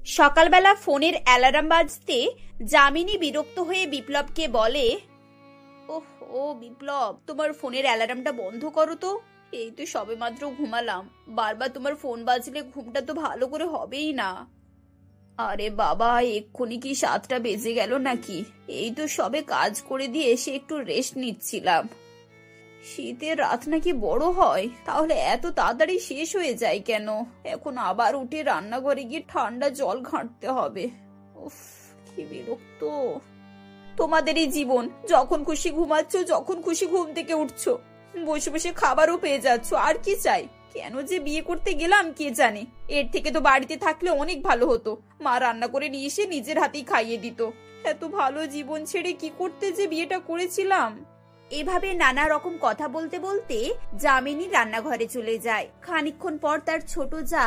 সকালবেলা ফোনের অ্যালার্ম বাজতে যামিনী বিরক্ত হয়ে বিপ্লবকে বলে, ওহ ও বিপ্লব, তোমার ফোনের অ্যালার্মটা বন্ধ করো তো। এই তো সবেমাত্র ঘুমালাম, বারবার তোমার ফোন বাজলে ঘুমটা তো ভালো করে হবেই না। আরে বাবা, এক্ষুনি কি 7টা বেজে গেল নাকি? এই তো সবে কাজ করে দিয়ে এসে একটু রেস্ট নিচ্ছিলাম। শীতের রাত নাকি বড় হয়, তাহলে এত তাড়াতাড়ি শেষ হয়ে যায় কেন? এখন আবার উঠে রান্নাঘরে গিয়ে ঠান্ডা জল ঘাঁটতে হবে। উফ, কি বিরক্ত। তোমাদেরই জীবন, যখন খুশি ঘুমাচ্ছ, যখন খুশি ঘুম থেকে উঠছো, বসে বসে খাবারও পেয়ে যাচ্ছ, আর কি চাই? কেন যে বিয়ে করতে গেলাম কে জানে। এর থেকে তো বাড়িতে থাকলে অনেক ভালো হতো, মা রান্না করে নিয়ে এসে নিজের হাতেই খাইয়ে দিত। এত ভালো জীবন ছেড়ে কি করতে যে বিয়েটা করেছিলাম। এভাবে নানা রকম কথা বলতে বলতে যামিনী রান্নাঘরে চলে যায়। খানিকক্ষণ পর তার ছোট জা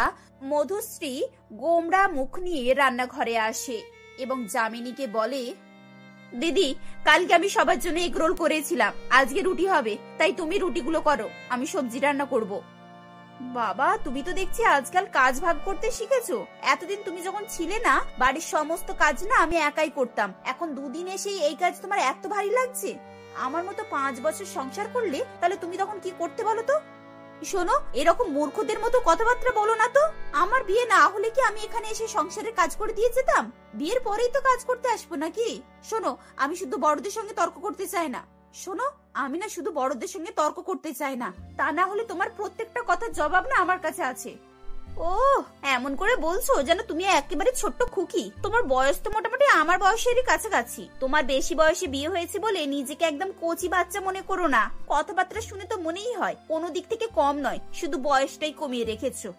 মধুশ্রী গোমড়া মুখ নিয়ে রান্নাঘরে আসে এবং যামিনীকে বলে, দিদি, কালকে আমি সবার জন্য এগ রোল করেছিলাম, আজকে রুটি হবে, তাই তুমি রুটিগুলো করো, আমি সবজি রান্না করব। বাবা, তুমি তো দেখছি আজকাল কাজ ভাগ করতে শিখেছো। এতদিন তুমি যখন ছিলে না, বাড়ির সমস্ত কাজ না আমি একাই করতাম, এখন দুদিন এসে এই কাজ তোমার এত ভারী লাগছে। আমার মতো 5 বছর সংসার করলে তাহলে তুমি তখন কি করতে বলো তো? শোনো, এরকম মূর্খদের মতো কথাবার্তা বলো না তো। আমার বিয়ে না হলে কি আমি এখানে এসে সংসারের কাজ করে দিয়ে যেতাম? বিয়ের পরেই তো কাজ করতে আসবো নাকি? শোনো, আমি শুধু বড়দের সঙ্গে তর্ক করতে চাই না। শোনো, আমি না শুধু বড়দের সঙ্গে তর্ক করতে চাই না, তা না হলে তোমার প্রত্যেকটা কথার জবাব না আমার কাছে আছে। ও, এমন করে বলছো যেন তুমি একেবারে ছোট্ট খুকি। তোমার বয়স তো মোটামুটি আমার বয়সেরই কাছাকাছি। তোমার বেশি বয়সে বিয়ে হয়েছে বলে নিজেকে একদম কচি বাচ্চা মনে করো না। কথাবার্তা শুনে তো মনেই হয় কোনো দিক থেকে কম নয়, শুধু বয়সটাই কমিয়ে রেখেছো।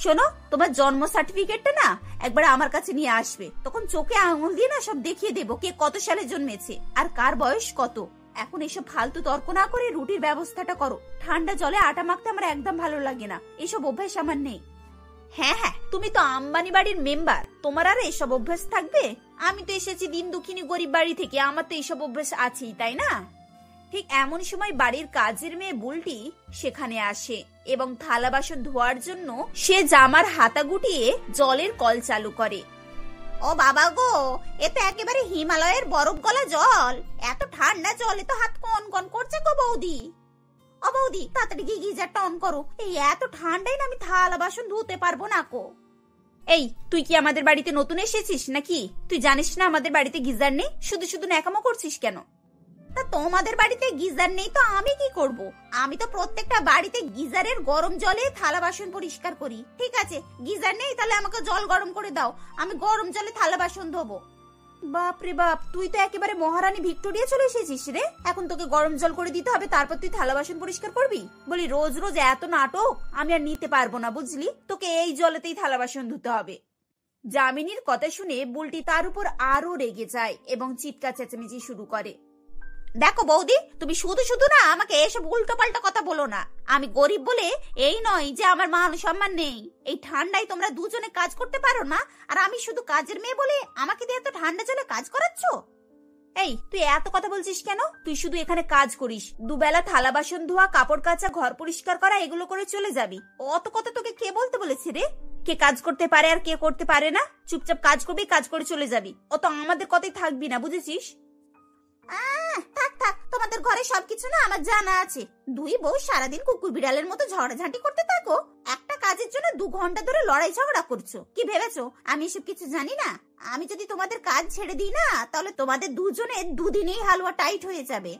শোনো, তোমার জন্ম সার্টিফিকেটটা না একবার আমার কাছে নিয়ে আসবে, তখন চোখে আঙুল দিয়ে না সব দেখিয়ে দেবো কে কত সালে জন্মেছে আর কার বয়স কত। এখন এসব ফালতু তর্ক না করে রুটির ব্যবস্থাটা করো। ঠান্ডা জলে আটা মাখতে আমার একদম ভালো লাগে না, এসব অভ্যাস আমার নেই। হ্যাঁ হ্যাঁ, তুমি তো আম্বানি বাড়ির মেম্বার, তোমার আর এসব অভ্যাস থাকবে? আমি তো এসেছি দিন দুঃখিনী গরিব বাড়ি থেকে, আমার তো এসব অভ্যাস আছেই, তাই না? ঠিক এমন সময় বাড়ির কাজের মেয়ে বুলটি সেখানে আসে এবং থালা বাসন ধোয়ার জন্য সে জামার হাতা গুটিয়ে জলের কল চালু করে। ও বাবা গো, এ তো একেবারে হিমালয়ের বরফ গলা জল। এত ঠান্ডা জলে তো হাত কন কন করছে গো বৌদি। ও বৌদি, তাড়াতাড়ি গিয়ে গিজারটা অন করো, এই এত ঠান্ডায় না আমি থালা বাসন ধুতে পারবো না কো। এই, তুই কি আমাদের বাড়িতে নতুন এসেছিস নাকি? তুই জানিস না আমাদের বাড়িতে গিজার নেই? শুধু শুধু ন্যাকামো করছিস কেন? তা তোমাদের বাড়িতে গিজার নেই তো আমি কি করব? আমি তো প্রত্যেকটা বাড়িতে গিজারের গরম জলে থালা বাসন পরিষ্কার করি। ঠিক আছে, গিজার নেই তাহলে আমাকে জল গরম করে দাও, আমি গরম জলে থালা বাসন ধোবো। বাপরে বাপ, তুই তো একেবারে মহারানী ভিক্টোরিয়া চলে এসেছিস রে। এখন তোকে গরম জল করে দিতে হবে, তারপর তুই থালা বাসন পরিষ্কার করবি? বলি, রোজ রোজ এত নাটক আমি আর নিতে পারবো না, বুঝলি? তোকে এই জলেতেই থালা বাসন ধুতে হবে। যামিনীর কথা শুনে বুলটি তার উপর আরো রেগে যায় এবং চিৎকার চেঁচামেচি শুরু করে। দেখো বৌদি, তুমি শুধু শুধু না আমাকে এসব উল্টো পাল্টা কথা বলো না। আমি গরিব বলে এই নয় যে আমার মান সম্মান নেই। এই ঠান্ডায় তোমরা দুজনে কাজ করতে পারো না, আর আমি শুধু কাজের মেয়ে বলে আমাকে দিয়ে এত ঠান্ডা জলে কাজ করাচ্ছ? এই, তুই এত কথা বলছিস কেন? তুই শুধু এখানে কাজ করিস, দুবেলা থালা বাসন ধোয়া, কাপড় কাচা, ঘর পরিষ্কার করা, এগুলো করে চলে যাবি। অত কথা তোকে কে বলতে বলেছে রে? কে কাজ করতে পারে আর কে করতে পারে না? চুপচাপ কাজ করবি, কাজ করে চলে যাবি। অত আমাদের কথাই থাকবি না, বুঝেছিস? থাক থাক, তোমাদের ঘরে সবকিছু না আমার জানা আছে। দুই বউ সারাদিন কুকুর বিড়ালের মতো ঝগড়াঝাঁটি করতে থাকো, একটা কাজের জন্য 2 ঘন্টা ধরে লড়াই ঝগড়া করছো। কি ভেবেছো আমি এসব কিছু জানি না? আমি যদি তোমাদের কাজ ছেড়ে দিই না, তাহলে তোমাদের দুজনের দুদিনেই হালুয়া টাইট হয়ে যাবে।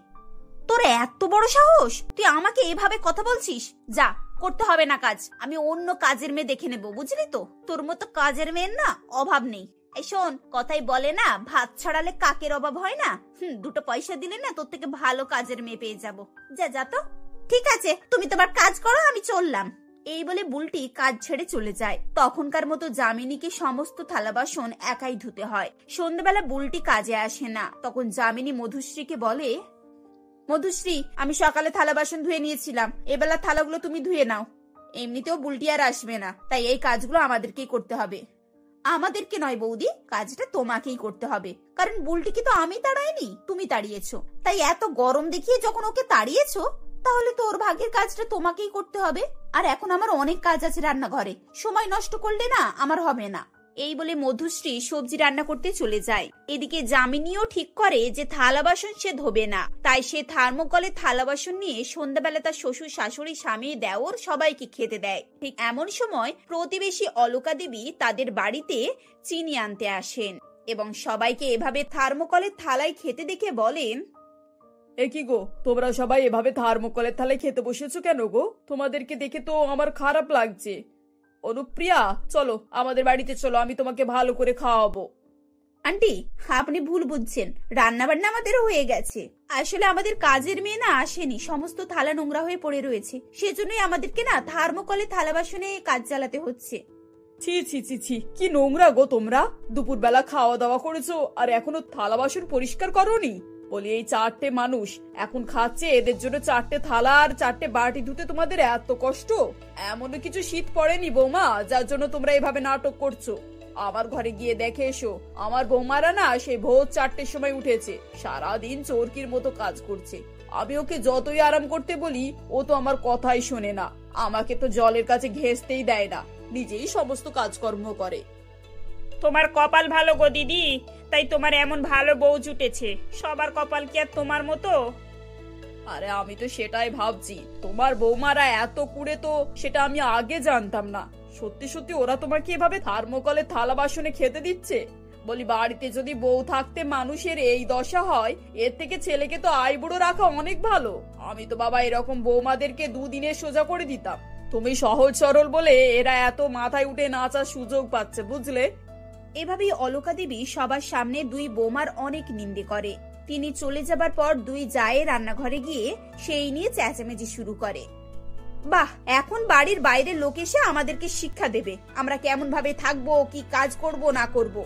তোর এত বড় সাহস, তুই আমাকে এভাবে কথা বলছিস? যা, করতে হবে না কাজ, আমি অন্য কাজের মেয়ে দেখে নেবো, বুঝলি তো? তোর মতো কাজের মেয়ের না অভাব নেই। এই শোন, কথাই বলে না, ভাত ছড়ালে কাকের অভাব হয় না। 2 পয়সা দিলে না তোর থেকে ভালো কাজের মেয়ে পেয়ে যাবো। যা যা তো। ঠিক আছে, তুমি তোমার কাজ করো, আমি চললাম। এই বলে বুলটি কাজ ছেড়ে চলে যায়। তখনকার মতো যামিনীকে সমস্ত থালা বাসন একাই ধুতে হয়। সন্ধ্যাবেলা বুলটি কাজে আসে না, তখন যামিনী মধুশ্রীকে বলে, মধুশ্রী, আমি সকালে থালা বাসন ধুয়ে নিয়েছিলাম, এবেলা থালাগুলো তুমি ধুয়ে নাও। এমনিতেও বুলটি আর আসবে না, তাই এই কাজগুলো আমাদেরকেই করতে হবে। আমাদেরকে নয় বৌদি, কাজটা তোমাকেই করতে হবে, কারণ বুলটিকে তো আমি তাড়াইনি, তুমি তাড়িয়েছো। তাই এত গরম দেখিয়ে যখন ওকে তাড়িয়েছো, তাহলে তো ওর ভাগের কাজটা তোমাকেই করতে হবে। আর এখন আমার অনেক কাজ আছে রান্নাঘরে, সময় নষ্ট করলে না আমার হবে না। এই বলে মধুশ্রী সবজি রান্না করতে চলে যায়। এদিকে যামিনীও ঠিক করে যে থালা বাসন সে ধোবে না, তাই সে থার্মোকলে থালা বাসন নিয়ে সন্ধ্যাবেলা তার শ্বশুর শাশুড়ি স্বামী দেওর সবাইকে খেতে দেয়। ঠিক এমন সময় প্রতিবেশী অলকা দেবী তাদের বাড়িতে চিনি আনতে আসেন এবং সবাইকে এভাবে থার্মোকলের থালায় খেতে দেখে বলেন, এ কি গো, তোমরা সবাই এভাবে থার্মোকলের থালায় খেতে বসেছো কেন গো? তোমাদেরকে দেখে তো আমার খারাপ লাগছে। অনুপ্রিয়া, চলো আমাদের বাড়িতে চলো, আমি তোমাকে ভালো করে খাওয়াবো। আন্টি, আপনি ভুল বুঝছেন, রান্না বান্না আমাদেরও হয়ে গেছে। আসলে আমাদের কাজের মেয়ে না আসেনি, সমস্ত থালা নোংরা হয়ে পড়ে রয়েছে, সেজন্যই আমাদেরকে না থার্মোকলে থালা বাসনে কাজ চালাতে হচ্ছে। ছি ছি ছি ছি, কি নোংরা গো তোমরা! দুপুরবেলা খাওয়া দাওয়া করেছো আর এখনো থালা বাসন পরিষ্কার করোনি? বলি, এই 4টে মানুষ এখন খাচ্ছে, এদের জন্য 4টে থালা আর 4টে বাটি ধুতে তোমাদের এত কষ্ট? এমনও কিছু শীত পড়েনি বৌমা যার জন্য তোমরা এভাবে নাটক করছো? আমার ঘরে গিয়ে দেখে এসো, আমার বৌমারা না সেই ভোর 4টের সময় উঠেছে, সারাদিন চোরকির মতো কাজ করছে। আমি ওকে যতই আরাম করতে বলি ও তো আমার কথাই শোনে না, আমাকে তো জলের কাছে ঘেঁষতেই দেয় না, নিজেই সমস্ত কাজকর্ম করে। তোমার কপাল ভালো গো দিদি, তাই তোমার এমন ভালো বউ জুটেছে। সবার কপাল কি আর তোমার মতো? আরে আমি তো সেটাই ভাবছি, তোমার বৌমারা এত কুড়ে তো সেটা আমি আগে জানতাম না। সত্যি সত্যি ওরা তোমাকে এভাবে থার্মোকলে থালা বাসনে খেতে দিচ্ছে? বলি, বাড়িতে যদি বউ থাকতে মানুষের এই দশা হয়, এর থেকে ছেলেকে তো আইবুড়ো রাখা অনেক ভালো। আমি তো বাবা এরকম বৌমাদেরকে দুদিনে সোজা করে দিতাম। তুমি সহজ সরল বলে এরা এত মাথায় উঠে নাচার সুযোগ পাচ্ছে, বুঝলে? এভাবেই অলকা দেবী সবার সামনে দুই বৌমার অনেক নিন্দে করে। তিনি চলে যাবার পর দুই জায়ে রান্নাঘরে গিয়ে সেই নিয়ে চেঁচামেচি শুরু করে। বাহ, এখন বাড়ির বাইরের লোক এসে আমাদেরকে শিক্ষা দেবে আমরা কেমন ভাবে থাকবো, কি কাজ করব না করব।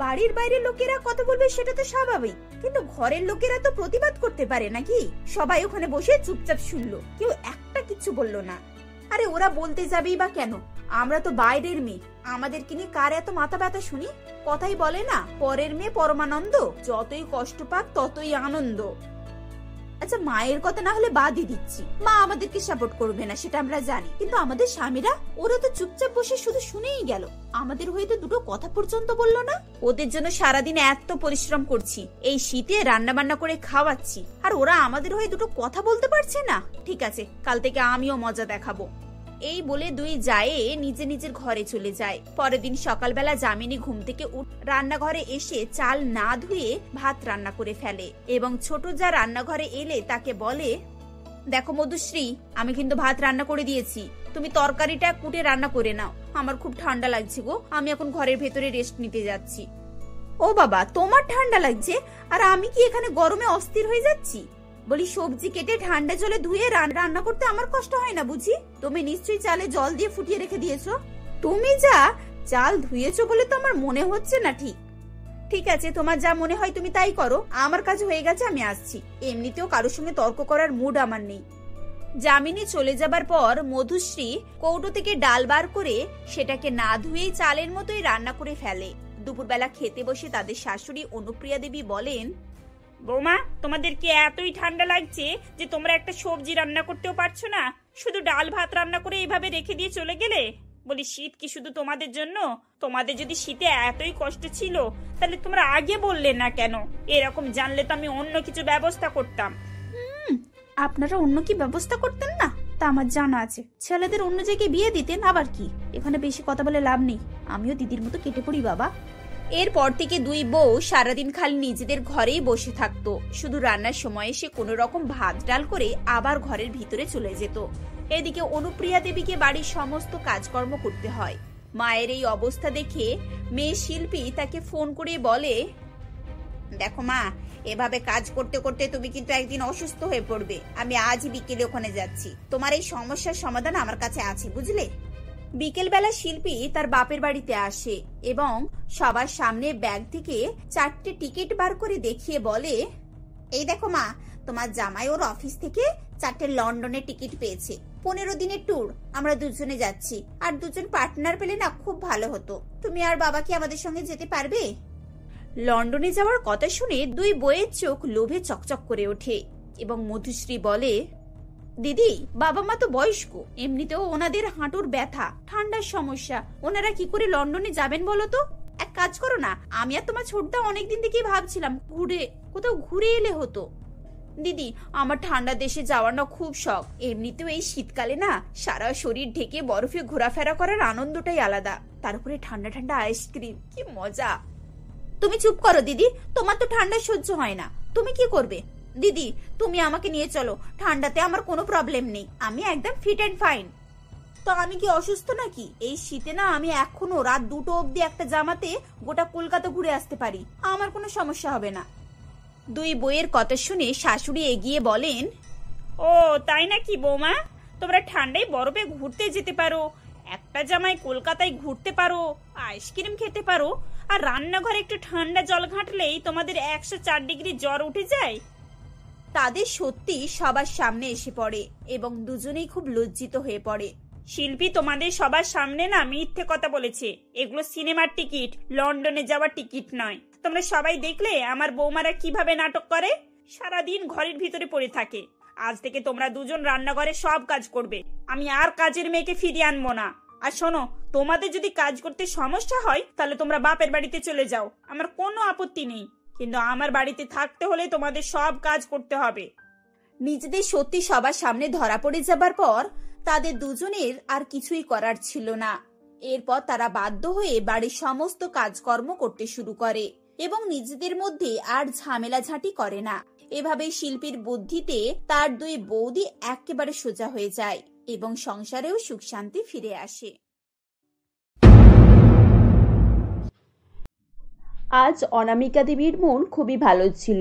বাড়ির বাইরের লোকেরা কথা বলবে সেটা তো স্বাভাবিক, কিন্তু ঘরের লোকেরা তো প্রতিবাদ করতে পারে নাকি? সবাই ওখানে বসে চুপচাপ শুনলো, কেউ একটা কিছু বললো না। আরে ওরা বলতে যাবেই বা কেন? আমরা তো বাইরের মেয়ে, আমাদেরকে নিয়ে কার এত মাথা ব্যথা শুনি? কথাই বলে না, পরের মেয়ে পরমানন্দ, যতই কষ্ট পাক ততই আনন্দ। আচ্ছা, মায়ের কথা না হলে বাদই দিচ্ছি, মা আমাদেরকে সাপোর্ট করবে না সেটা আমরা জানি, কিন্তু আমাদের স্বামীরা ওরা তো চুপচাপ বসে শুধু শুনেই গেল, আমাদের হয়ে তো দুটো কথা পর্যন্ত বললো না। ওদের জন্য সারাদিন এত পরিশ্রম করছি, এই শীতে রান্না বান্না করে খাওয়াচ্ছি, আর ওরা আমাদের হয়ে দুটো কথা বলতে পারছে না। ঠিক আছে, কাল থেকে আমিও মজা দেখাবো। এই বলে দুই জায়ে নিজে নিজের ঘরে চলে যায়। পরের দিন সকালবেলা যামিনী ঘুম থেকে রান্নাঘরে এসে চাল না ধুয়ে ভাত রান্না করে ফেলে এবং ছোট যা রান্নাঘরে এলে তাকে বলে, দেখো মধুশ্রী, আমি কিন্তু ভাত রান্না করে দিয়েছি, তুমি তরকারিটা কুটে রান্না করে নাও, আমার খুব ঠান্ডা লাগছে গো, আমি এখন ঘরের ভেতরে রেস্ট নিতে যাচ্ছি। ও বাবা, তোমার ঠান্ডা লাগছে আর আমি কি এখানে গরমে অস্থির হয়ে যাচ্ছি? বলি, সবজি কেটে ঠান্ডা জলে ধুয়ে রান্না করতে আমার কষ্ট হয় না বুঝি? তুমি নিশ্চয়ই চালে জল দিয়ে ফুটিয়ে রেখে দিয়েছো। তুমি যা চাল ধুয়েছো বলে তো আমার মনে হচ্ছে না। ঠিক আছে, তোমার যা মনে হয় তুমি তাই করো, আমার কাজ হয়ে গেছে, আমি আসছি। এমনিতেও কারোর সঙ্গে তর্ক করার মুড আমার নেই। যামিনী চলে যাবার পর মধুশ্রী কৌটো থেকে ডাল বার করে সেটাকে না ধুয়েই চালের মতোই রান্না করে ফেলে। দুপুরবেলা খেতে বসে তাদের শাশুড়ি অনুপ্রিয়া দেবী বলেন, বৌমা, তোমাদের কি এতই ঠান্ডা লাগছে যে তোমরা একটা সবজি রান্না করতেও পারছো না? শুধু ডাল ভাত রান্না করে এইভাবে রেখে দিয়ে চলে গেলে? বলি, শীত কি শুধু তোমাদের জন্য? তোমাদের যদি শীতে এতই কষ্ট ছিল তাহলে তোমরা আগে বললে না কেন? এরকম জানলে তো আমি অন্য কিছু ব্যবস্থা করতাম। আপনারা অন্য কি ব্যবস্থা করতেন না? তা আমার জানা আছে, ছেলেদের অন্য জায়গায় বিয়ে দিতেন, আবার কি? এখানে বেশি কথা বলে লাভ নেই, আমিও দিদির মতো কেটে পড়ি বাবা। এরপর থেকে দুই বউ সারাদিন খালি নিজেদের ঘরেই বসে থাকতো, শুধু রান্নার সময় এসে কোনো রকম ভাত ডাল করে আবার ঘরের ভিতরে চলে যেত। এদিকে অনুপ্রিয়া দেবীকে বাড়ির সমস্ত কাজকর্ম করতে হয়। মায়ের এই অবস্থা দেখে মেয়ে শিল্পী তাকে ফোন করে বলে, দেখো মা, এভাবে কাজ করতে করতে তুমি কিন্তু একদিন অসুস্থ হয়ে পড়বে, আমি আজই বিকেলে ওখানে যাচ্ছি, তোমার এই সমস্যার সমাধান আমার কাছে আছে, বুঝলে? বিকেলবেলা শিল্পী তার বাপের বাড়িতে আসে এবং সবার সামনে ব্যাগ থেকে 4টে টিকিট বার করে দেখিয়ে বলে, এই দেখো মা, তোমার জামাই ওর অফিস থেকে 4টে লন্ডনের টিকিট পেয়েছে, 15 দিনের ট্যুর, আমরা দুজনে যাচ্ছি, আর দুজন পার্টনার পেলে না খুব ভালো হতো, তুমি আর বাবা কি আমাদের সঙ্গে যেতে পারবে? লন্ডনে যাওয়ার কথা শুনে দুই বউয়ের চোখ লোভে চকচক করে ওঠে এবং মধুশ্রী বলে, দিদি, বাবা মা তো বয়স্ক, এমনিতেও ওনাদের হাঁটুর ব্যথা, ঠান্ডার সমস্যা, ওনারা কি করে লন্ডনে যাবেন বলো তো? এক কাজ করো না, আমি আর তোমার ছোটদা অনেকদিন থেকেই ভাবছিলাম কোথাও ঘুরে এলে হতো। দিদি, আমার ঠান্ডা দেশে যাওয়ার না খুব শখ। এমনিতেও এই শীতকালে না সারা শরীর ঢেকে বরফে ঘোরাফেরা করার আনন্দটাই আলাদা, তার উপরে ঠান্ডা ঠান্ডা আইসক্রিম, কি মজা। তুমি চুপ করো দিদি, তোমার তো ঠান্ডা সহ্য হয় না, তুমি কি করবে? দিদি, তুমি আমাকে নিয়ে চলো, ঠান্ডাতে আমার কোনো প্রবলেম নেই, আমি একদম ফিট অ্যান্ড ফাইন। তো আমি কি অসুস্থ নাকি? এই শীতে না আমি এখনো রাত 2টো অবধি একটা জামাতে গোটা কলকাতা ঘুরে আসতে পারি, আমার কোনো সমস্যা হবে না। দুই বইয়ের কথা শুনে শাশুড়ি এগিয়ে বলেন, ও তাই নাকি বৌমা, তোমরা ঠান্ডায় বরফে ঘুরতে যেতে পারো, একটা জামায় কলকাতায় ঘুরতে পারো, আইসক্রিম খেতে পারো, আর রান্নাঘরে একটু ঠান্ডা জল ঘাঁটলেই তোমাদের 104 ডিগ্রি জ্বর উঠে যায়। তাদের সত্যি সবার সামনে এসে পড়ে এবং দুজনেই খুব লজ্জিত হয়ে পড়ে। শিল্পী তোমাদের সবার সামনে না মিথ্যে কথা বলেছে, এগুলো সিনেমার টিকিট, লন্ডনে যাওয়ার টিকিট নয়। তোমরা সবাই দেখলে আমার বৌমারা কিভাবে নাটক করে, সারাদিন ঘরের ভিতরে পড়ে থাকে। আজ থেকে তোমরা দুজন রান্নাঘরে সব কাজ করবে, আমি আর কাজের মেয়েকে ফিরিয়ে আনবো না। আর শোনো, তোমাদের যদি কাজ করতে সমস্যা হয় তাহলে তোমরা বাপের বাড়িতে চলে যাও, আমার কোনো আপত্তি নেই, কিন্তু আমার বাড়িতে থাকতে হলে তোমাদের সব কাজ করতে হবে। নিজেদের সত্যি সবার সামনে ধরা পড়ে যাবার পর তাদের দুজনের আর কিছুই করার ছিল না। এরপর তারা বাধ্য হয়ে বাড়ির সমস্ত কাজকর্ম করতে শুরু করে এবং নিজেদের মধ্যে আর ঝামেলাঝাঁটি করে না। এভাবে শিল্পীর বুদ্ধিতে তার দুই বৌদি একেবারে সোজা হয়ে যায় এবং সংসারেও সুখ শান্তি ফিরে আসে। আজ অনামিকা দেবীর মন খুবই ভালো ছিল,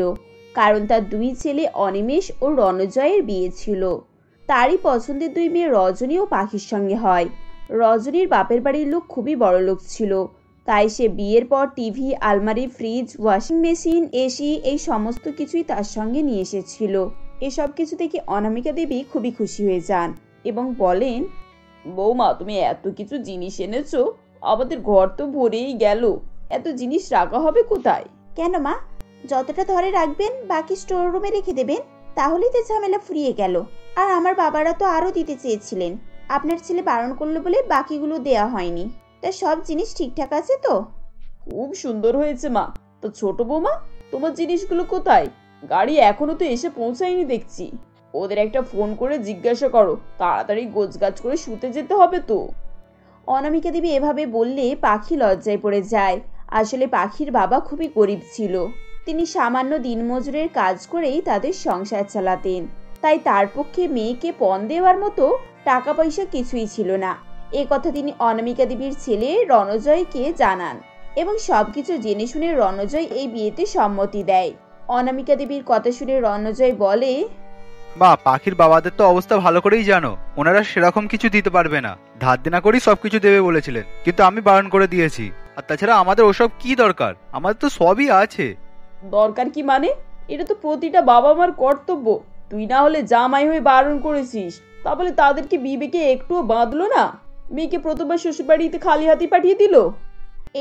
কারণ তার দুই ছেলে অনিমেষ ও রণজয়ের বিয়ে ছিল। তারই পছন্দের দুই মেয়ে রজনী ও পাখির সঙ্গে হয়। রজনীর বাপের বাড়ির লোক খুবই বড় লোক ছিল, তাই সে বিয়ের পর টিভি, আলমারি, ফ্রিজ, ওয়াশিং মেশিন, এসি এই সমস্ত কিছুই তার সঙ্গে নিয়ে এসেছিল। এসব কিছু দেখে অনামিকা দেবী খুবই খুশি হয়ে যান এবং বলেন, বৌমা, তুমি এত কিছু জিনিস এনেছো, আমাদের ঘর তো ভরেই গেল, এত জিনিস রাখা হবে কোথায়? কেন মা, যতটা ধরে রাখবেন বাকি স্টোর রুমে রেখে দেবেন, তাহলেই তো ঝামেলা ফুরিয়ে গেল। আর আমার বাবারা তো আরো দিতে চেয়েছিলেন, আপনার ছেলে বারণ করলো বলে বাকিগুলো দেয়া হয়নি। তা সব জিনিস ঠিকঠাক আছে তো? খুব সুন্দর হয়েছে মা। তো ছোট বৌমা, তোমার জিনিসগুলো কোথায়? গাড়ি এখনো তো এসে পৌঁছায়নি দেখছি। ওদের একটা ফোন করে জিজ্ঞাসা করো, তাড়াতাড়ি গোছগাছ করে শুতে যেতে হবে তো। অনামিকা দেবী এভাবে বললে পাখি লজ্জায় পড়ে যায়। আসলে পাখির বাবা খুবই গরিব ছিল, তিনি সামান্য দিনমজুরের কাজ করেই তাদের সংসার চালাতেন, তাই তার পক্ষে মেয়েকে পণ দেওয়ার মতো টাকা পয়সা কিছুই ছিল না। এ কথা তিনি অনামিকা দেবীর ছেলে রণজয়কে জানান এবং সবকিছু জেনে শুনে রণজয় এই বিয়েতে সম্মতি দেয়। অনামিকা দেবীর কথা শুনে রণজয় বলে, মা, পাখির বাবাদের তো অবস্থা ভালো করেই জানো, ওনারা সেরকম কিছু দিতে পারবে না, ধার দেনা করেই সবকিছু দেবে বলেছিলেন, কিন্তু আমি বারণ করে দিয়েছি। আর তাছাড়া আমাদের ওসব কি দরকার, আমাদের তো সবই আছে। দরকার কি মানে? এটা তো প্রতিটা বাবা মার কর্তব্য। তুই না হলে জামাই হয়ে বারণ করেছিস, তা বলে তাদেরকে বিবেকে একটুও বাঁধলো না? মেয়েকে প্রথমবার শ্বশুরবাড়িতে খালি হাতে পাঠিয়ে দিল।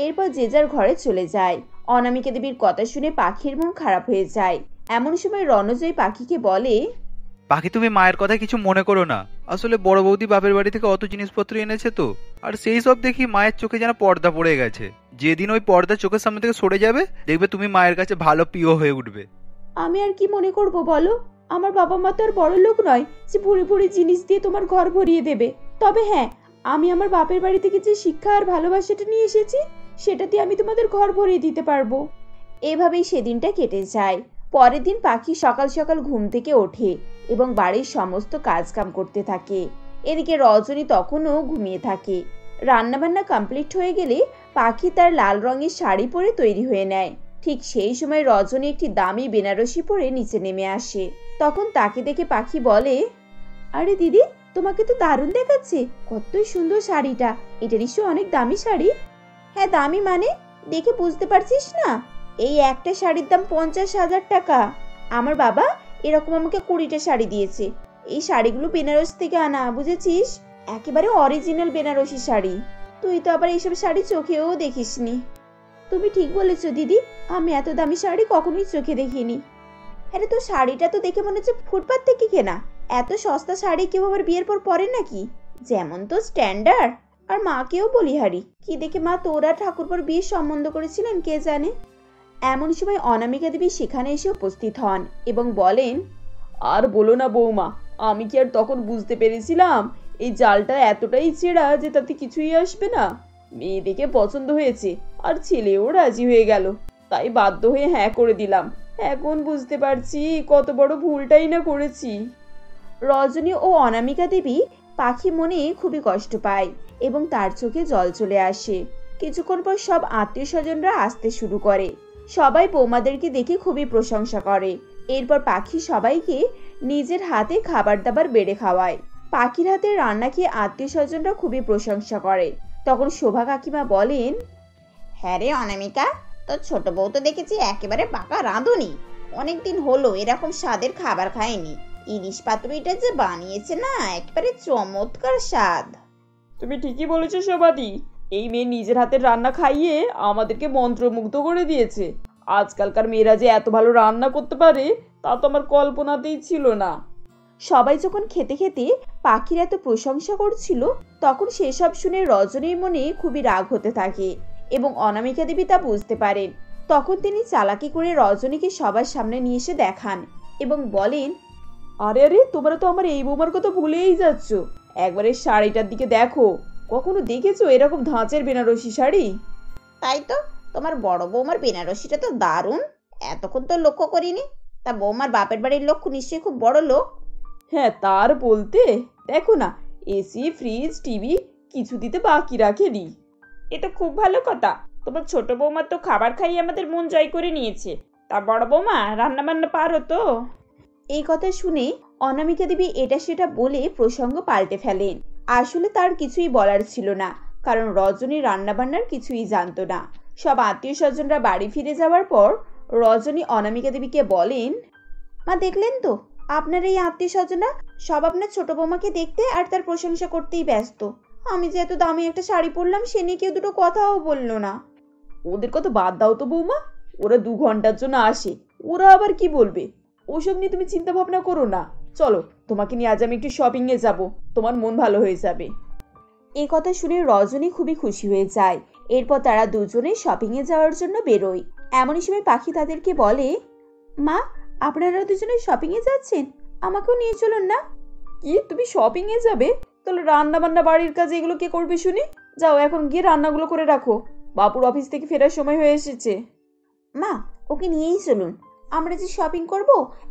এরপর যে যার ঘরে চলে যায়। অনামিকা দেবীর কথা শুনে পাখির মন খারাপ হয়ে যায়। এমন সময় রণজয় পাখিকে বলে, পাখি, তুমি মায়ের কথা কিছু মনে করো না, আসলে বড় বৌদি বাপের বাড়ি থেকে অত জিনিসপত্র এনেছে তো, আর সেই সব দেখি মায়ের চোখে যেন পর্দা পড়ে গেছে। যেদিন ওই পর্দা চোখের সামনে থেকে সরে যাবে, দেখবে তুমি মায়ের কাছে ভালো প্রিয় হয়ে উঠবে। আমি আর কি মনে করব বলো? আমার বাবা মা তো আর বড় লোক নয় যে ভুড়ি ভুড়ি জিনিস দিয়ে তোমার ঘর ভরিয়ে দেবে। তবে হ্যাঁ, আমি আমার বাপের বাড়ি থেকে যে শিক্ষা আর ভালোবাসাটা নিয়ে এসেছি, সেটাতে আমি তোমাদের ঘর ভরিয়ে দিতে পারবো। এভাবেই সেদিনটা কেটে যায়। পরের দিন পাখি সকাল সকাল ঘুম থেকে ওঠে এবং বাড়ির সমস্ত কাজকাম করতে থাকে। এদিকে রজনী তখনও ঘুমিয়ে থাকে। রান্নাবান্না কমপ্লিট হয়ে গেলে পাখি তার লাল রঙের শাড়ি পরে তৈরি হয়ে নেয়। ঠিক সেই সময় রজনী একটি দামি বেনারসি পরে নিচে নেমে আসে। তখন তাকে দেখে পাখি বলে, আরে দিদি, তোমাকে তো দারুণ দেখাচ্ছে, কতই সুন্দর শাড়িটা। এটা নিশ্চয়ই অনেক দামি শাড়ি। হ্যাঁ, দামি মানে দেখে বুঝতে পারছিস না? এই একটা শাড়ির দাম 50,000 টাকা। আমার বাবা এরকম আমাকে 20টা শাড়ি দিয়েছে। এই শাড়িগুলো বেনারস থেকে আনা, বুঝেছিস? একেবারে অরিজিনাল বেনারসি শাড়ি। তুই তো আবার এইসব শাড়ি চোখেও দেখিসনি। তুমি ঠিক বলেছো দিদি, আমি এত দামি শাড়ি কখনোই চোখে দেখিনি। আরে তো শাড়িটা তো দেখে মনে হচ্ছে ফুটপাত থেকে কেনা। এত সস্তা শাড়ি কেউ আবার বিয়ের পর পরে নাকি? যেমন তো স্ট্যান্ডার্ড। আর মাকেও বলিহারি, কি দেখে মা তোরা ঠাকুরপোর বিয়ের সম্বন্ধ করেছিলেন কে জানে। এমন সময় অনামিকা দেবী সেখানে এসে উপস্থিত হন এবং বলেন, আর বলো না বৌমা, আমি কি আর তখন বুঝতে পেরেছিলাম এই জালটা এতটাই ছেঁড়া যে তাতে কিছুই আসবে না। মেয়ে দেখে পছন্দ হয়েছে আর ছেলেও রাজি হয়ে গেল, তাই বাধ্য হয়ে হ্যাঁ করে দিলাম। এখন বুঝতে পারছি কত বড় ভুলটাই না করেছি। রজনী ও অনামিকা দেবী পাখি মনে খুবই কষ্ট পায় এবং তার চোখে জল চলে আসে। কিছুক্ষণ পর সব আত্মীয় স্বজনরা আসতে শুরু করে। সবাই বৌমাদেরকে দেখে খুবই প্রশংসা করে। এরপর পাখি সবাইকে নিজের হাতে খাবার দাবার বেড়ে খাওয়ায়। পাখির হাতে রান্না খেয়ে আত্মীয় স্বজনরা খুবই প্রশংসা করে। তখন শোভা কাকিমা বলেন, হ্যাঁ রে অনামিকা, তোর ছোট বউ তো দেখেছি একেবারে পাকা রাঁধুনি। অনেকদিন হলো এরকম স্বাদের খাবার খায়নি। ইলিশ পাতুরিটা যে বানিয়েছে না, একেবারে চমৎকার স্বাদ। তুমি ঠিকই বলেছো শোভাদি, এই মেয়ে নিজের হাতের রান্না খাইয়ে আমাদেরকে মন্ত্রমুগ্ধ করে দিয়েছে। আজকালকার মেয়েরা যে এত ভালো রান্না করতে পারে তা তো আমার কল্পনাতেই ছিল না। সবাই যখন খেতে খেতে পাখির এত প্রশংসা করছিল, তখন সেসব শুনে রজনীর মনে খুবই রাগ হতে থাকে এবং অনামিকা দেবী তা বুঝতে পারেন। তখন তিনি চালাকি করে রজনীকে সবার সামনে নিয়ে এসে দেখান এবং বলেন, আরে আরে, তোমরা তো আমার এই বৌমার কথা ভুলেই যাচ্ছ। একবারে শাড়িটার দিকে দেখো, কখনো দেখেছো এরকম ধাঁচের বেনারসি শাড়ি? তাই তো, তোমার বড় বৌমার বেনারসিটা তো দারুণ। এতক্ষণ তো লক্ষ্য করিনি। তা বৌমার বাপের বাড়ির লোক নিশ্চয়ই খুব বড় লোক। হ্যাঁ, তার বলতে দেখো না, এসি ফ্রিজ টিভি কিছু দিতে বাকি রাখেনি। এ তো খুব ভালো কথা। তোমার ছোট বৌমা তো খাবার খাইয়ে আমাদের মন জয় করে নিয়েছে। তা বড় বৌমা রান্না বান্না পারো তো? এই কথা শুনে অনামিকা দেবী এটা সেটা বলে প্রসঙ্গ পাল্টে ফেলেন। আসলে তার কিছুই বলার ছিল না, কারণ রজনী রান্নাবান্নার কিছুই জানতো না। সব আত্মীয় স্বজনরা বাড়ি ফিরে যাওয়ার পর রজনী অনামিকা দেবীকে বলেন, মা দেখলেন তো, আপনার এই আত্মীয় স্বজনরা সব আপনার ছোট বৌমাকে দেখতে আর তার প্রশংসা করতেই ব্যস্ত। আমি যে এত দামি একটা শাড়ি পরলাম সে নিয়ে কেউ দুটো কথাও বললো না। ওদের কথা বাদ দাও তো বৌমা, ওরা 2 ঘন্টার জন্য আসে, ওরা আবার কি বলবে? ওসব নিয়ে তুমি চিন্তা ভাবনা করো না। চলো, তোমাকে নিয়ে আজ আমি একটু শপিং এ যাব, তোমার মন ভালো হয়ে যাবে। এই কথা শুনে রজনী খুবই খুশি হয়ে যায়। এরপর তারা দুজনে শপিং এ যাওয়ার জন্য বেরোয়। এমনই সময় পাখি তাদেরকে বলে, মা আপনারা দুজনে শপিং এ যাচ্ছেন, আমাকেও নিয়ে চলুন না। কি, তুমি শপিং এ যাবে? তাহলে রান্না বান্না বাড়ির কাজ এগুলো কে করবে শুনি? যাও এখন গিয়ে রান্নাগুলো করে রাখো, বাপুর অফিস থেকে ফেরার সময় হয়ে এসেছে। মা ওকে নিয়েই চলুন, আমরা যে শপিং করব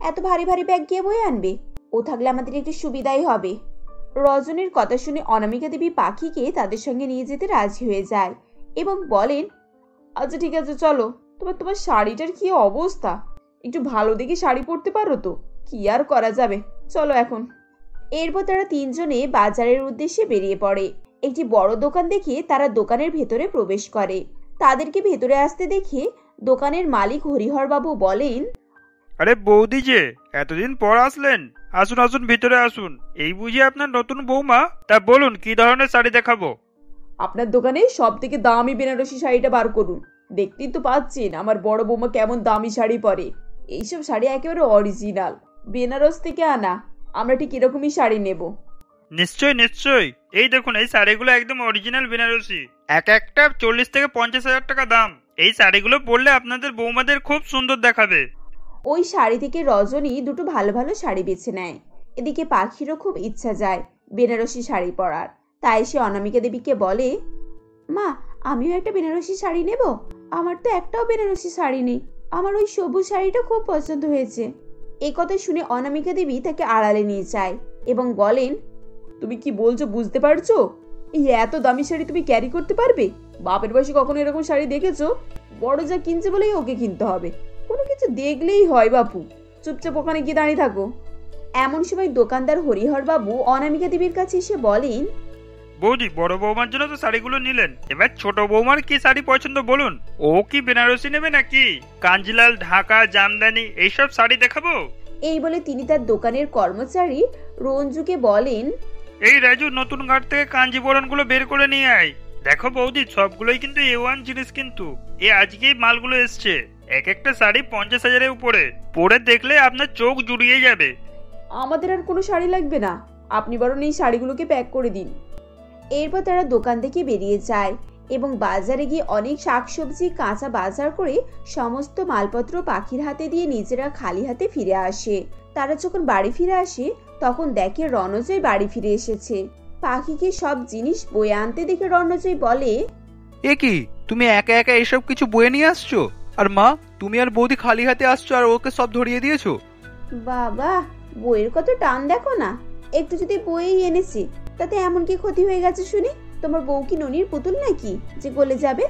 এত ভারী ভারী ব্যাগ গিয়ে বয়ে আনবে, ও থাকলে আমাদের একটু সুবিধাই হবে। রজনীর কথা শুনে অনামিকা দেবী পাখিকে তাদের সঙ্গে নিয়ে যেতে রাজি হয়ে যায় এবং বলেন, আচ্ছা ঠিক আছে চলো। তোমার শাড়িটার কি অবস্থা? একটু ভালো দেখে শাড়ি পরতে পারো তো? কি আর করা যাবে, চলো এখন। এরপর তারা তিনজনে বাজারের উদ্দেশ্যে বেরিয়ে পড়ে। একটি বড় দোকান দেখে তারা দোকানের ভেতরে প্রবেশ করে। তাদেরকে ভেতরে আসতে দেখে দোকানের মালিক হরিহরবাবু বলেন, আরে বৌদি যে এতদিন পর আসলেন, আসুন আসুন ভিতরে আসুন। এই বুঝি আপনার নতুন বৌমা? তা বলুন কি ধরনের শাড়ি দেখাবো? আপনার দোকানে সব থেকে দামি বেনারসি শাড়িটা বার করুন। দেখতেই তো পাচ্ছেন আমার বড় বৌমা কেমন দামি শাড়ি পরে। এইসব শাড়ি একেবারে অরিজিনাল, বেনারস থেকে আনা। আমরা ঠিক এরকমই শাড়ি নেব। নিশ্চয় নিশ্চয়, এই দেখুন এই শাড়িগুলো একদম অরিজিনাল বেনারসি। এক একটা 40 থেকে 50 হাজার টাকা দাম। এই শাড়িগুলো পরলে আপনাদের বৌমাদের খুব সুন্দর দেখাবে। ওই শাড়ি থেকে রজনী দুটো ভালো ভালো শাড়ি বেছে নেয়। এদিকে পাখিরও খুব ইচ্ছা যায় বেনারসি শাড়ি পরার, তাই সে অনামিকা দেবীকে বলে, মা আমিও একটা বেনারসি শাড়ি নেব। আমার তো একটাও বেনারসি শাড়ি নেই, আমার ওই সবুজ শাড়িটা খুব পছন্দ হয়েছে। এই কথা শুনে অনামিকা দেবী তাকে আড়ালে নিয়ে যায় এবং বলেন, তুমি কি বলছো বুঝতে পারছো? এই এত দামি শাড়ি তুমি ক্যারি করতে পারবে? বাপের বয়সে কখনো এরকম শাড়ি দেখেছো? বড় যা কিনছে বলেই ওকে কিনতে হবে। কোনো কিছু দেখলেই হয় বাপু, চুপচাপ ওখানে গিয়ে দাঁড়িয়ে থাকো। এমন সময় দোকানদার হরিহরবাবু অনামিকা দেবীর কাছে এসে বলেন, বৌদি বড় বৌমার জন্য তো শাড়িগুলো নিলেন, এবার ছোট বৌমার কি শাড়ি পছন্দ বলুন। ও কি বেনারসি নেবে নাকি কাঞ্জিলাল, ঢাকা, জামদানি এইসব শাড়ি দেখাবো? এই বলে তিনি তার দোকানের কর্মচারী রঞ্জুকে বলেন, এই রাজু নতুন ঘাট থেকে কাঞ্জিবরণ গুলো বের করে নিয়ে আয়। দেখো বৌদি সবগুলোই কিন্তু A1 জিনিস, কিন্তু আজকেই মালগুলো এসছে। এক একটা শাড়ি 50 হাজারের উপরে, পরে দেখলে আপনার চোখ জুড়িয়ে যাবে। আমাদের আর কোনো শাড়ি লাগবে না, আপনি বরং এই শাড়িগুলোকে প্যাক করে দিন। এরপর তারা দোকান থেকে বেরিয়ে যায় এবং বাজারে গিয়ে অনেক শাকসবজি কাঁচা বাজার করে সমস্ত মালপত্র পাখির হাতে দিয়ে নিজেরা খালি হাতে ফিরে আসে। তারা যখন বাড়ি ফিরে আসে তখন দেখে রণজয় বাড়ি ফিরে এসেছে। পাখিকে সব জিনিস বয়ে আনতে দেখে রণজয় বলে, এ কি, তুমি একা একা এসব কিছু বয়ে নিয়ে আসছো? আর মা, তুমি আর বৌদি খালি হাতে আসছো আর ওকে সব ধরিয়ে দিয়েছো? বাবা, বইয়ের কত টান দেখো না, একটু যদি বইই এনেছি তাতে এমন কি ক্ষতি হয়ে গেছে শুনি? তোমার বউ কি ননির পুতুল নাকি যে গলে যাবে?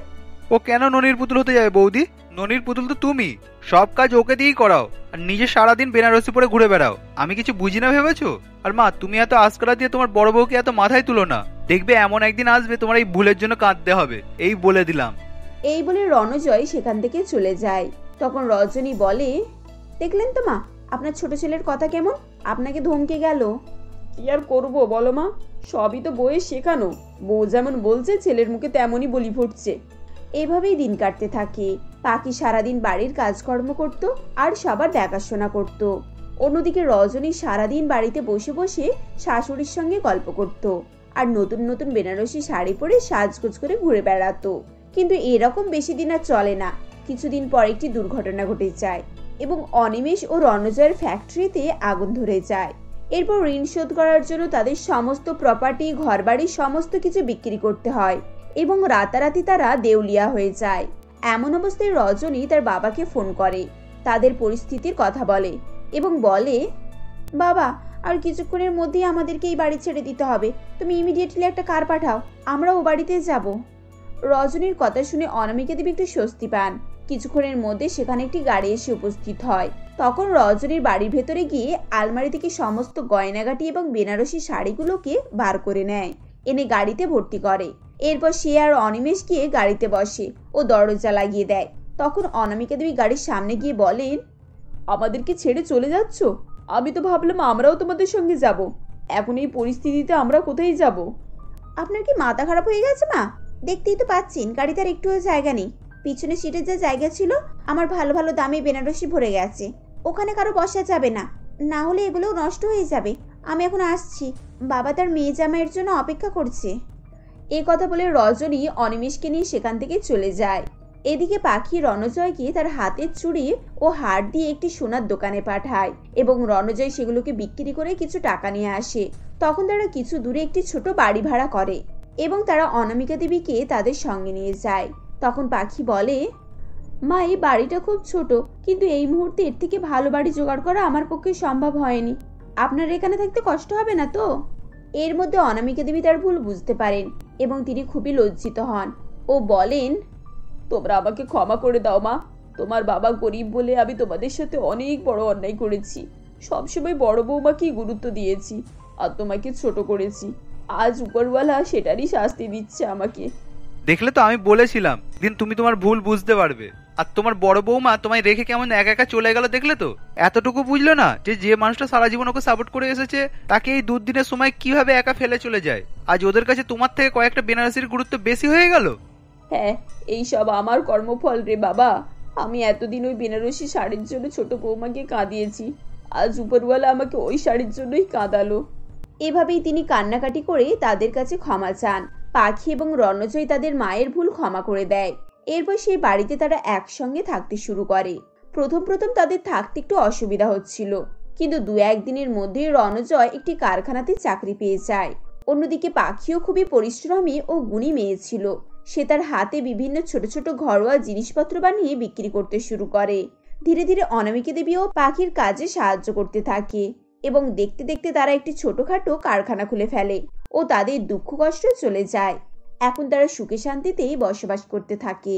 ও কেন ননির পুতুল হতে যাবে বৌদি? ননির পুতুল তো তুমি, সব কাজ ওকে দিয়েই করাও আর নিজে সারাদিন বেনারসি পরে ঘুরে বেড়াও। আমি কিছু বুঝি না ভেবেছো? আর মা, তুমি এত আজকারা দিয়ে তোমার বড় বউকে এত মাথায় তুলো না, দেখবে এমন একদিন আসবে তোমার এই ভুলের জন্য কাঁদতে হবে, এই বলে দিলাম। এই বলে রণজয় সেখান থেকে চলে যায়। তখন রজনী বলে, দেখলেন তো মা, আপনার ছোট ছেলের কথা কেমন, আপনাকে ধমকে গেল। কি আর করবো বলো মা, সবই তো বইয়ে শেখানো, বউ যেমন বলছে ছেলের মুখে তেমনই বলি ফুটছে। এভাবেই দিন কাটতে থাকে। পাখি সারাদিন বাড়ির কাজকর্ম করত আর সবার দেখাশোনা করত। অন্যদিকে রজনী সারাদিন বাড়িতে বসে বসে শাশুড়ির সঙ্গে গল্প করত আর নতুন নতুন বেনারসি শাড়ি পরে সাজগোজ করে ঘুরে বেড়াতো। কিন্তু এরকম বেশি দিন আর চলে না। কিছুদিন পর একটি দুর্ঘটনা ঘটে যায় এবং অনিমেষ ও রণজয়ের ফ্যাক্টরিতে আগুন ধরে যায়। এরপর ঋণ শোধ করার জন্য তাদের সমস্ত প্রপার্টি, ঘরবাড়ি সমস্ত কিছু বিক্রি করতে হয় এবং রাতারাতি তারা দেউলিয়া হয়ে যায়। এমন অবস্থায় রজনী তার বাবাকে ফোন করে, তাদের পরিস্থিতির কথা বলে এবং বলে, বাবা, আর কিছুক্ষণের মধ্যেই আমাদেরকে এই বাড়ি ছেড়ে দিতে হবে, তুমি ইমিডিয়েটলি একটা কার পাঠাও, আমরা ও বাড়িতে যাব। রজনীর কথা শুনে অনামিকা দেবী একটু স্বস্তি পান। কিছুক্ষণের মধ্যে সেখানে একটি গাড়ি এসে উপস্থিত হয়। তখন রজনীর বাড়ির ভেতরে গিয়ে আলমারি থেকে সমস্ত গয়নাগাটি এবং বেনারসি শাড়িগুলোকে বার করে নেয়, এনে গাড়িতে ভর্তি করে। এরপর সে আর অনিমেষ গিয়ে গাড়িতে বসে ও দরজা লাগিয়ে দেয়। তখন অনামিকা দেবী গাড়ির সামনে গিয়ে বলেন, আমাদেরকে ছেড়ে চলে যাচ্ছ? আমি তো ভাবলাম আমরাও তোমাদের সঙ্গে যাব। এখন এই পরিস্থিতিতে আমরা কোথায় যাব? আপনার কি মাথা খারাপ হয়ে গেছে মা? দেখতেই তো পাচ্ছেন গাড়িতে আর একটুও জায়গা নেই। পিছনে সিটে যে জায়গা ছিল আমার ভালো ভালো দামি বেনারসি ভরে গেছে, ওখানে কারো বসা যাবে না, না হলে এগুলোও নষ্ট হয়ে যাবে। আমি এখন আসছি, বাবা তার মেয়ে জামাইয়ের জন্য অপেক্ষা করছে। এ কথা বলে রজনী অনিমেষকে নিয়ে সেখান থেকে চলে যায়। এদিকে পাখি রণজয়কে তার হাতের চুড়ি ও হার দিয়ে একটি সোনার দোকানে পাঠায় এবং রণজয় সেগুলোকে বিক্রি করে কিছু টাকা নিয়ে আসে। তখন তারা কিছু দূরে একটি ছোট বাড়ি ভাড়া করে এবং তারা অনামিকা দেবীকে তাদের সঙ্গে নিয়ে যায়। তখন পাখি বলে, মা, এই বাড়িটা খুব ছোট, কিন্তু এই মুহূর্তে এর থেকে ভালো বাড়ি জোগাড় করা আমার পক্ষে সম্ভব হয়নি। আপনার এখানে থাকতে কষ্ট হবে না তো? এর মধ্যে অনামিকা দেবী তার ভুল বুঝতে পারেন এবং তিনি খুবই লজ্জিত হন ও বলেন, তোমরা আমাকে ক্ষমা করে দাও মা, তোমার বাবা গরিব বলে আমি তোমাদের সাথে অনেক বড় অন্যায় করেছি। সবসময় বড় বৌমাকেই গুরুত্ব দিয়েছি আর তোমাকে ছোট করেছি। আজ উপরওয়ালা সেটারই শাস্তি দিচ্ছে আমাকে। দেখলে তো, আমি বলেছিলাম দিন তুমি তোমার ভুল বুঝতে পারবে। আর তোমার বড় বৌমা তোমায় রেখে কেমন একা একা চলে গেল, দেখলে তো? এতটুকু বুঝলো না যে যে মানুষটা সারা জীবন ওকে সাপোর্ট করে এসেছে তাকে এই দুদিনের সময় কিভাবে একা ফেলে চলে যায়। আজ ওদের কাছে তোমার থেকে কয়েকটা বেনারসির গুরুত্ব বেশি হয়ে গেল। হ্যাঁ, এই সব আমার কর্মফল রে বাবা। আমি এতদিন ওই বেনারসি শাড়ির জন্য ছোট বৌমাকে কাঁদিয়েছি, আজ উপরওয়ালা আমাকে ওই শাড়ির জন্যই কাঁদালো। এভাবেই তিনি কান্নাকাটি করে তাদের কাছে ক্ষমা চান। পাখি এবং রণজয় তাদের মায়ের ভুল ক্ষমা করে দেয়। এরপর সেই বাড়িতে তারা একসঙ্গে থাকতে শুরু করে। প্রথম প্রথম তাদের থাকতে একটু অসুবিধা হচ্ছিল, কিন্তু 2-1 দিনের মধ্যে রণজয় একটি কারখানাতে চাকরি পেয়ে যায়। অন্যদিকে পাখিও খুবই পরিশ্রমী ও গুণী মেয়ে ছিল। সে তার হাতে বিভিন্ন ছোট ছোট ঘরোয়া জিনিসপত্র বানিয়ে বিক্রি করতে শুরু করে। ধীরে ধীরে অনামিকা দেবীও পাখির কাজে সাহায্য করতে থাকে এবং দেখতে দেখতে তারা একটি ছোটখাটো কারখানা খুলে ফেলে ও তাদের দুঃখ কষ্ট চলে যায়। এখন তারা সুখে শান্তিতেই বসবাস করতে থাকে।